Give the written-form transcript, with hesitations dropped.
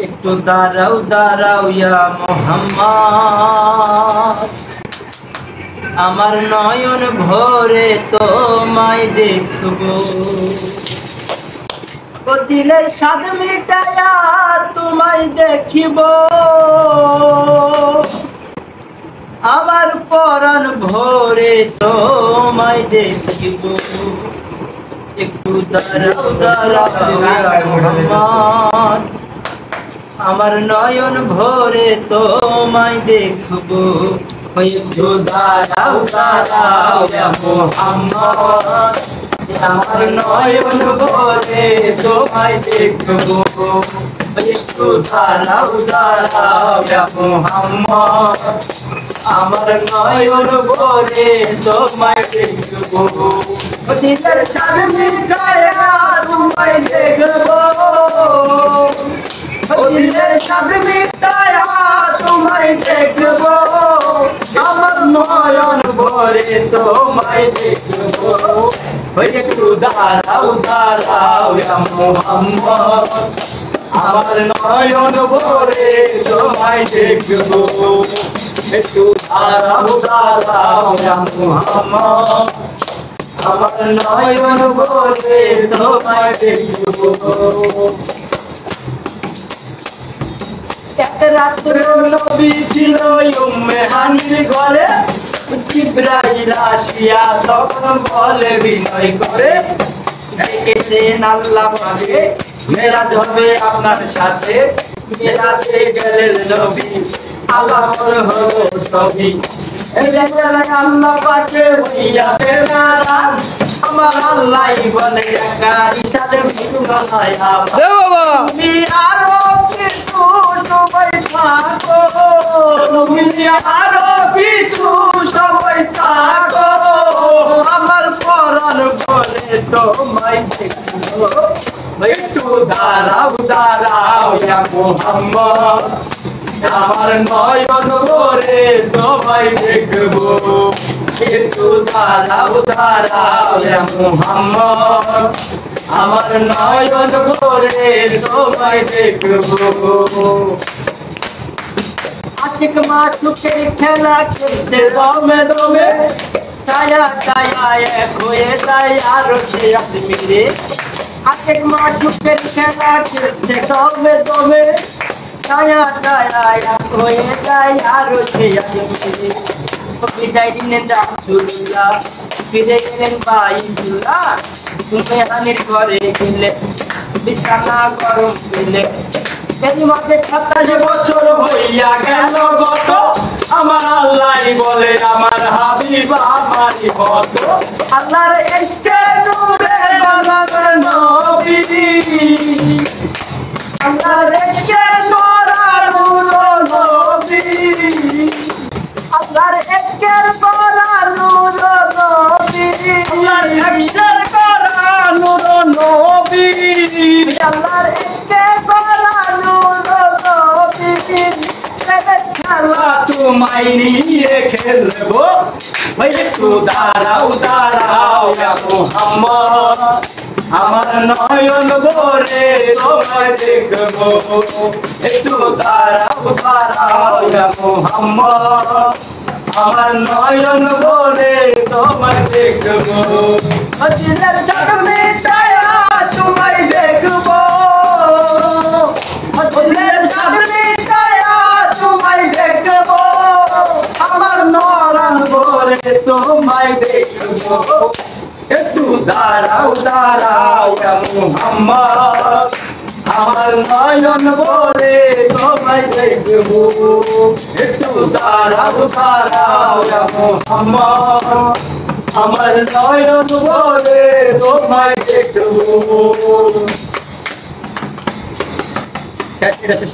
একটু দাঁড়াও দাঁড়াও ইয়া মোহাম্মদ, আমার নয়ন ভরে তোমায় দেখবো। ও দিলের স্বাদ মিটায়া তোমায় দেখিব, আমার পরাণ ভরে তোমায় দেখিব। একটু দাঁড়াও দাঁড়াও ইয়া মোহাম্মদ, আমার নয়ন ভরে তোমায় দেখবো। একটু দাঁড়াও দাঁড়াও ইয়া মোহাম্মদ, আমার নয়ন ভরে তোমায় দেখবো। একটু দাঁড়াও দাঁড়াও ইয়া মোহাম্মদ, আমার নয়ন ভরে তোমায় দেখবো। দিলের স্বাদ মিটায়া তোমায় দেখবো, দিলের স্বাদ মিটায়া তোমায় দেখবো, আমার নয়ন ভরে তোমায় দেখবো। একটু দাঁড়াও দাঁড়াও ইয়া মোহাম্মদ, আমার নয়ন ভরে তোমায় দেখবো। একটু দাঁড়াও দাঁড়াও ইয়া মোহাম্মদ, আমার নয়ন ভরে তোমায় দেখবো। এক রাত্র নবী ছিল উম্মে হানির ঘরে, জিবরাইল আসিয়া তখন বলে বিনয় করে, ডেকেছেন আল্লাহ পাকে, মেরাজ হবে আপনার সাথে। মেরাজে গেলেন নবী, আল্লাহ হলো সবই। আল্লাহ পাকে হইয়া বেমারা, আমার আল্লাহ বলে একা ইশারে ভিন্ন নয় তুমি আরো কিছু সবাই থাকো, তুমি আরো কিছু সবাই থাকো, আমার পরাণ বলে তোমায় দেখবো। একটু দাঁড়াও দাঁড়াও ইয়া মোহাম্মদ, আমার নয়ন ভরে তোমায় দেখবো। একটু দাঁড়াও দাঁড়াও ইয়া মোহাম্মদ, আমার নয়ন ভরে তোমায় দেখবো। আশিক মাসুকের খেলা খেলতে দমে দমে, ছায়া ছায়া এক হয়ে যায় আরো সে আদমিরে। আশিক মাসুকের খেলা খেলতে দমে দমে, ছায়া ছায়া এক হয়ে যায় আরো সে আদমিরে। বিদায় দিলেন রাসূলুল্লাহ, ফিরে গেলেন বাইতুল্লাহ, তুমি হানির ঘরে গেলে বিছানা গরম পেলে। এর মাঝে 27 বছর হইয়া গেল গত, আমার আল্লাহ বলে আমার হাবিব আমারই মতো। আল্লাহর ইশকে নূরে বানানো নবী, আল্লাহর ইশকে বানানো নবী, আল্লাহর ইশকে বানানো নবী, আল্লাহর ইশকে বানানো নবী, আল্লাহর ইশকে বানানো নবী। খেলা তোমায় নিয়ে খেলবো, একটু দাঁড়াও দাঁড়াও ইয়া মোহাম্মদ, আমার নয়ন ভরে তোমায় দেখবো। একটু দাঁড়াও দাঁড়াও ইয়া মোহাম্মদ, আমার নয়ন ভরে তোমায় দেখবো। দিলের স্বাদ মিটায়া তোমায় দেখবো, দিলের স্বাদ মিটায়া তোমায় দেখবো, আমার নয়ন ভরে তোমায় দেখবো। একটু দাঁড়াও দাঁড়াও ইয়া মোহাম্মদ, আমার নয়ন ভরে তোমায় দেখবো। একটু দাঁড়াও দাঁড়াও ইয়া মোহাম্মদ, আমার নয়ন ভরে তোমায় দেখবো। শেষ।